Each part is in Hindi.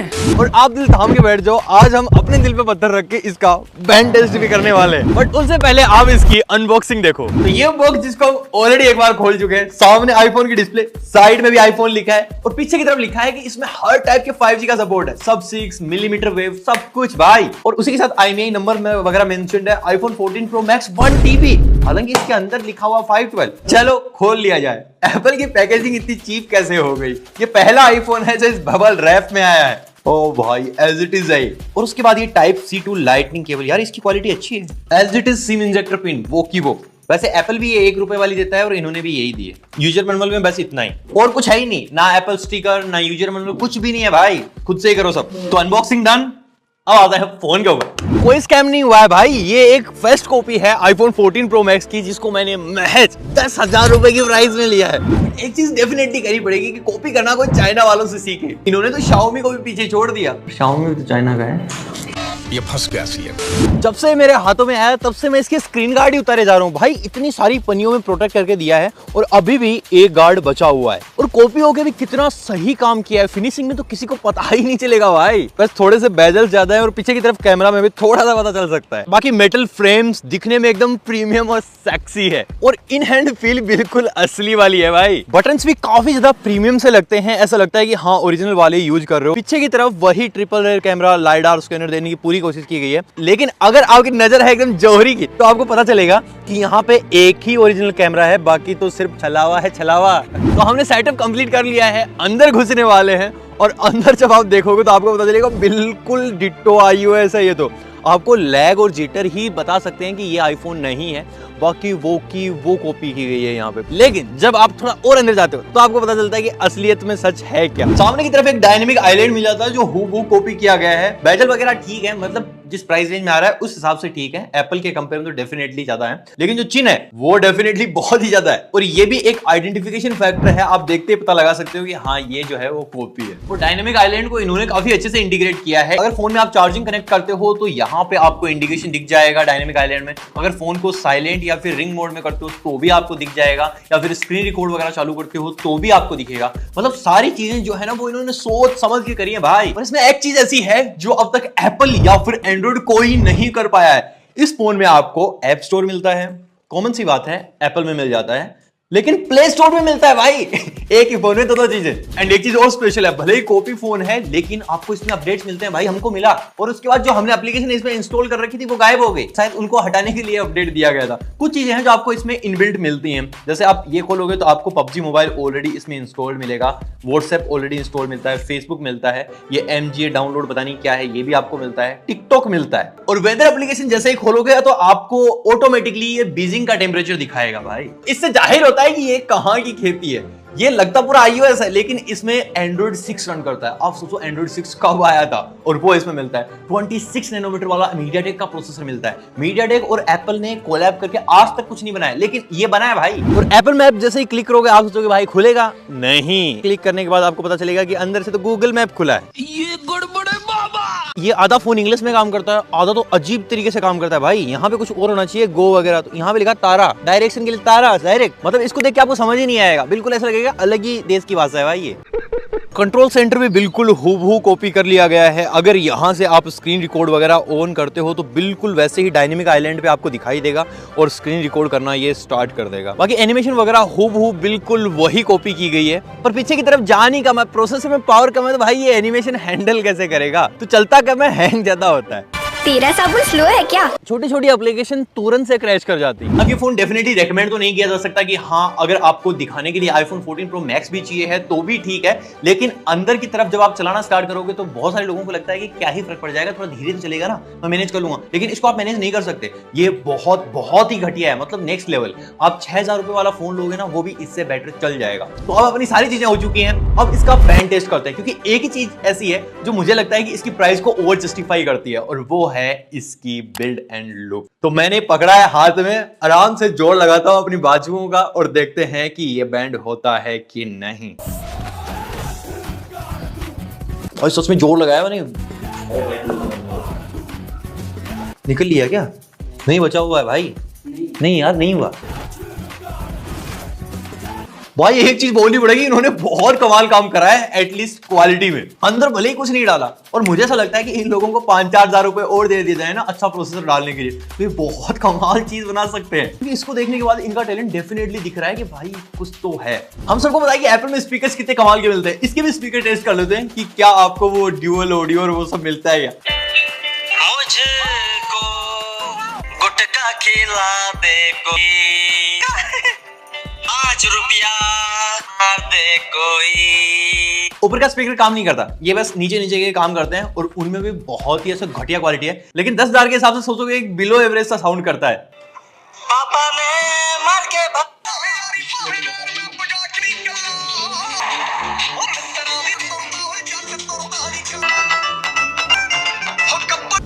हैं। और आप दिल थाम के बैठ जाओ, आज हम अपने दिल पे पत्थर रख के इसका बैंड टेस्ट भी करने वाले हैं। बट उससे पहले आप इसकी अनबॉक्सिंग देखो। तो ये बॉक्स जिसको ऑलरेडी एक बार खोल चुके हैं, सामने आईफोन की डिस्प्ले, साइड में भी आईफोन लिखा है और पीछे की तरफ लिखा है कि इसमें हर टाइप के 5G का सपोर्ट है, सब 6 मिलीमीटर वेव, सब कुछ भाई। और उसी के साथ IMEI नंबर में वगैरह मेंशन्ड है। iPhone 14 Pro Max 1 TB, हालांकि इसके अंदर लिखा हुआ 512। चलो खोल लिया जाए। एप्पल की पैकेजिंग इतनी चीप कैसे हो गई? ये पहला आईफोन है जो इस बबल रैप में आया है। ओ भाई एज इट इज है। और उसके बाद ये Type-C to लाइटनिंग केबल, यार इसकी क्वालिटी अच्छी है। As it is SIM injector pin, वो की वो। वैसे एप्पल भी ये 1 रुपए वाली देता है और इन्होंने भी यही दी है। यूजर मैनुअल में बस इतना ही, और कुछ है ही नहीं, ना एप्पल स्टिकर ना यूजर मैनुअल, कुछ भी नहीं है भाई। खुद से ही करो सब। तो अनबॉक्सिंग डन। अब आता है फोन के ऊपर। कोई स्कैम नहीं हुआ है भाई, ये एक फर्स्ट कॉपी है iPhone 14 Pro Max की, जिसको मैंने महज 10,000 रुपए की प्राइस में लिया है। एक चीज डेफिनेटली करनी पड़ेगी कि कॉपी करना कोई चाइना वालों से सीखे। इन्होंने तो Xiaomi को भी पीछे छोड़ दिया। Xiaomi तो चाइना का है। ये फंस गया सीएम। जब से मेरे हाथों में आया तब से मैं इसके स्क्रीन गार्ड ही उतारे जा रहा हूँ भाई। इतनी सारी पन्नियों में प्रोटेक्ट करके दिया है और अभी भी एक गार्ड बचा हुआ है। और कॉपी होके भी कितना सही काम किया है, फिनिशिंग में तो किसी को पता ही नहीं चलेगा भाई। बस थोड़े से बेजल ज्यादा है और पीछे की तरफ कैमरा में भी थोड़ा सा पता चल सकता है। बाकी मेटल फ्रेम्स दिखने में एकदम प्रीमियम और सेक्सी है और इन हैंड फील बिल्कुल असली वाली है भाई। बटन्स भी काफी ज्यादा प्रीमियम से लगते हैं, ऐसा लगता है कि हाँ ओरिजिनल वाले यूज कर रहे हो। पीछे की तरफ वही triple rare camera, lidar scanner देने की पूरी कोशिश की गई है। लेकिन अगर आपकी नजर है एकदम जौहरी की तो आपको पता चलेगा कि यहाँ पे एक ही ओरिजिनल कैमरा है, बाकी तो सिर्फ छलावा है, छलावा। तो हमने सेटअप कंप्लीट कर लिया है, अंदर घुसने वाले हैं और अंदर जब आप देखोगे तो आपको पता चलेगा बिल्कुल डिट्टो iOS है। ये तो आपको लैग और जिटर ही बता सकते हैं कि ये आईफोन नहीं है, बाकी वो कॉपी की गई है यहाँ पे। लेकिन जब आप थोड़ा और अंदर जाते हो तो आपको पता चलता है कि असलियत में सच है क्या। सामने की तरफ एक डायनेमिक आइलैंड मिल जाता है जो हूबहू कॉपी किया गया है। बेजल वगैरह ठीक है, मतलब जिस प्राइस रेंज में आ रहा है उस हिसाब से ठीक है। एप्पल के कंपेयर में तो डेफिनेटली ज्यादा है, लेकिन जो चिन्ह है वो डेफिनेटली बहुत ही ज्यादा है। और ये भी एक आइडेंटिफिकेशन फैक्टर है, आप देखते ही पता लगा सकते हो कि हाँ ये जो है वो कॉपी है। और डायनेमिक आइलैंड को इन्होंने काफी अच्छे से इंटीग्रेट किया है। अगर फोन में आप चार्जिंग कनेक्ट करते हो तो यहाँ पे आपको इंडिकेशन दिख जाएगा डायनेमिक आइलैंड में। अगर फोन को साइलेंट या फिर रिंग मोड में करते हो तो भी आपको दिख जाएगा, या फिर स्क्रीन रिकॉर्ड वगैरह चालू करते हो तो भी आपको दिखेगा। मतलब सारी चीजें जो है ना वो इन्होंने सोच समझ के करी है भाई। और इसमें एक चीज ऐसी है जो अब तक एप्पल या फिर एंड्रॉइड कोई नहीं कर पाया है। इस फोन में आपको ऐप स्टोर मिलता है, कॉमन सी बात है, एप्पल में मिल जाता है, लेकिन प्ले स्टोर में मिलता है भाई। एक ही फोन में दो चीजें। एंड एक चीज और स्पेशल है, भले ही कॉपी फोन है लेकिन आपको इसमें अपडेट्स मिलते हैं भाई, हमको मिला। और उसके बाद जो हमने एप्लीकेशन इसमें इंस्टॉल कर रखी थी वो गायब हो गई, शायद उनको हटाने के लिए अपडेट दिया गया था। कुछ चीजें हैं जो आपको इसमें इनबिल्ट मिलती हैं, जैसे आप ये खोलोगे तो आपको PUBG मोबाइल ऑलरेडी इसमें इंस्टॉल्ड मिलेगा, व्हाट्सएप ऑलरेडी इंस्टॉल मिलता है, फेसबुक मिलता है, ये MGA डाउनलोड पता नहीं क्या है ये भी आपको मिलता है, टिकटॉक मिलता है। और वेदर एप्लीकेशन जैसे ही खोलोगे तो आपको ऑटोमेटिकली ये बीजिंग का टेम्परेचर दिखाएगा भाई। इससे जाहिर होता है कि ये कहां की खेती है। ये लगता पूरा iOS है लेकिन इसमें Android 6 रन करता है। आप सोचो Android 6 कब आया था, और वो इसमें मिलता है। 26 नैनोमीटर वाला MediaTek का प्रोसेसर मिलता है। MediaTek और एप्पल ने कोलैब करके आज तक कुछ नहीं बनाया, लेकिन ये बनाया भाई। और एप्पल मैप जैसे ही क्लिक करोगे आप सोचोगे भाई खुलेगा, नहीं। क्लिक करने के बाद आपको पता चलेगा कि अंदर से तो गूगल मैप खुला है। ये गड़बड़ है बाबा। ये आधा फोन इंग्लिश में काम करता है, आधा तो अजीब तरीके से काम करता है भाई। यहाँ पे कुछ और होना चाहिए, गो वगैरह, तो यहाँ पे लिखा तारा, डायरेक्शन के लिए तारा डायरेक्ट। मतलब इसको देख के आपको समझ ही नहीं आएगा, बिल्कुल ऐसा लगेगा अलग ही देश की भाषा है भाई ये। कंट्रोल सेंटर भी बिल्कुल हूबहू कॉपी कर लिया गया है। अगर यहाँ से आप स्क्रीन रिकॉर्ड वगैरह ऑन करते हो तो बिल्कुल वैसे ही डायनेमिक आइलैंड पे आपको दिखाई देगा और स्क्रीन रिकॉर्ड करना ये स्टार्ट कर देगा। बाकी एनिमेशन वगैरह हूबहू बिल्कुल वही कॉपी की गई है, पर पीछे की तरफ जान ही कम है, प्रोसेसर में पावर कम है, तो भाई ये एनिमेशन हैंडल कैसे करेगा? तो चलता कम है, हैंग ज्यादा होता है। तेरा साबुन स्लो है क्या? छोटी छोटी एप्लीकेशन तुरंत से क्रैश कर जाती है। अब ये फोन डेफिनेटली रेकमेंड तो नहीं किया जा सकता कि हाँ अगर आपको दिखाने के लिए iPhone 14 Pro Max भी चाहिए है तो भी ठीक है, लेकिन अंदर की तरफ जब आप चलाना स्टार्ट करोगे तो बहुत सारे लोगों को लगता है कि क्या ही फर्क पड़ जाएगा, थोड़ा धीरे से चलेगा ना, मैं मैनेज कर लूंगा। लेकिन इसको आप मैनेज नहीं कर सकते, ये बहुत ही घटिया है, मतलब नेक्स्ट लेवल। आप 6,000 रुपए वाला फोन लोगे ना वो भी इससे बेटर चल जाएगा। तो अब अपनी सारी चीजें हो चुकी हैं, अब इसका बैंड टेस्ट करते हैं, क्योंकि एक ही चीज ऐसी है जो मुझे लगता है कि इसकी प्राइस को ओवर जस्टिफाई करती है, और वो है इसकी बिल्ड एंड लुक। तो मैंने पकड़ा है हाथ में, आराम से जोर लगाता हूं अपनी बाजुओं का और देखते हैं कि ये बैंड होता है कि नहीं। और सच में जोर लगाया मैंने, निकल लिया क्या? नहीं बचा हुआ है भाई, नहीं यार नहीं हुआ। भाई एक चीज बोलनी पड़ेगी, इन्होंने बहुत कमाल काम करा है एटलीस्ट क्वालिटी में। अंदर भले ही कुछ नहीं डाला, और मुझे ऐसा लगता है कि इन लोगों को 5-4 हजार रुपए और दे दिए जाए ना अच्छा प्रोसेसर डालने के लिए, तो ये बहुत कमाल चीज बना सकते हैं। क्योंकि इसको देखने के बाद इनका टैलेंट डेफिनेटली दिख रहा है कि भाई कुछ तो है। हम सबको पता है कि एप्पल में स्पीकर्स कितने कमाल के मिलते हैं, इसके भी स्पीकर टेस्ट कर लेते हैं कि क्या आपको वो ड्यूअल ऑडियो और वो सब मिलता है क्या। मुझको गुटखा खिला दे कोई, आज रुपया दे कोई। ऊपर का स्पीकर काम नहीं करता, ये बस नीचे नीचे के काम करते हैं, और उनमें भी बहुत ही ऐसा घटिया क्वालिटी है। लेकिन 10,000 के हिसाब से सोचोगे एक बिलो एवरेज सा साउंड करता है। पापा ने मार के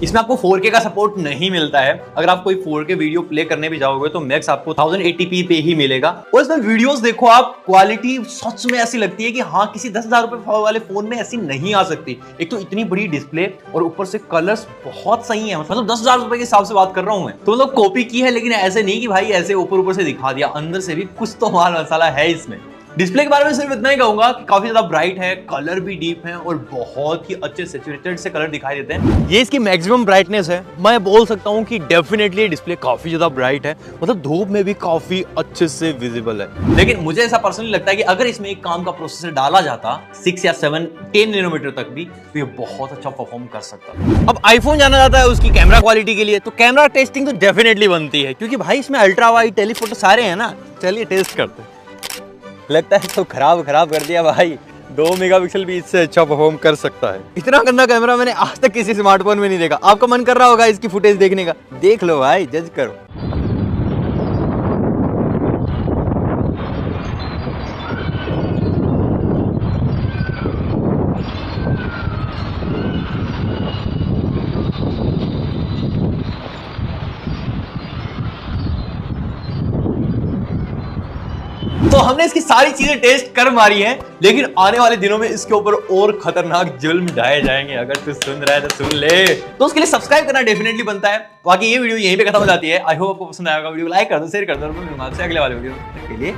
इसमें आपको 4K का सपोर्ट नहीं मिलता है। अगर आप कोई 4K वीडियो प्ले करने भी जाओगे तो मैक्स आपको 1080p पे ही मिलेगा। और इसमें वीडियोस देखो आप, क्वालिटी सच में ऐसी लगती है कि हाँ किसी 10,000 रुपए वाले फोन में ऐसी नहीं आ सकती। एक तो इतनी बड़ी डिस्प्ले, और ऊपर से कलर्स बहुत सही है। मतलब 10,000 रुपए के हिसाब से बात कर रहा हूं मैं, तो मतलब कॉपी की है, लेकिन ऐसे नहीं कि भाई ऐसे ऊपर से दिखा दिया, अंदर से भी कुछ तो माल मसाला है इसमें। डिस्प्ले के बारे में सिर्फ इतना ही कहूंगा कि काफी ज्यादा ब्राइट है, कलर भी डीप है, और बहुत ही अच्छे सैचुरेटेड से कलर दिखाई देते हैं। ये इसकी मैक्सिमम ब्राइटनेस है। मैं बोल सकता हूँ कि डेफिनेटली डिस्प्ले काफी ज्यादा ब्राइट है, मतलब धूप में भी काफी अच्छे से विजिबल है। लेकिन मुझे ऐसा पर्सनली लगता है कि अगर इसमें एक काम का प्रोसेसर डाला जाता 6 या 7 10 नैनोमीटर तक भी, तो ये बहुत अच्छा परफॉर्म कर सकता। अब आईफोन जाना जाता है उसकी कैमरा क्वालिटी के लिए, तो कैमरा टेस्टिंग तो डेफिनेटली बनती है, क्योंकि भाई इसमें अल्ट्रा वाइड, टेलीफोटो सारे हैं ना। चलिए टेस्ट करते हैं। लगता है तो खराब कर दिया भाई। 2 मेगापिक्सल भी इससे अच्छा परफॉर्म कर सकता है। इतना गंदा कैमरा मैंने आज तक किसी स्मार्टफोन में नहीं देखा। आपका मन कर रहा होगा इसकी फुटेज देखने का, देख लो भाई, जज करो। तो हमने इसकी सारी चीजें टेस्ट कर मारी हैं, लेकिन आने वाले दिनों में इसके ऊपर और खतरनाक जुल्म ढाए जाएंगे। अगर तू सुन रहा है तो सुन ले। तो उसके लिए सब्सक्राइब करना डेफिनेटली बनता है। बाकी ये वीडियो यहीं पे खत्म हो जाती है। आई होप आपको पसंद आएगा। वीडियो को लाइक कर दो, शेयर कर दो, और मैं मिलूंगा आपसे अगले वाले वीडियो के लिए।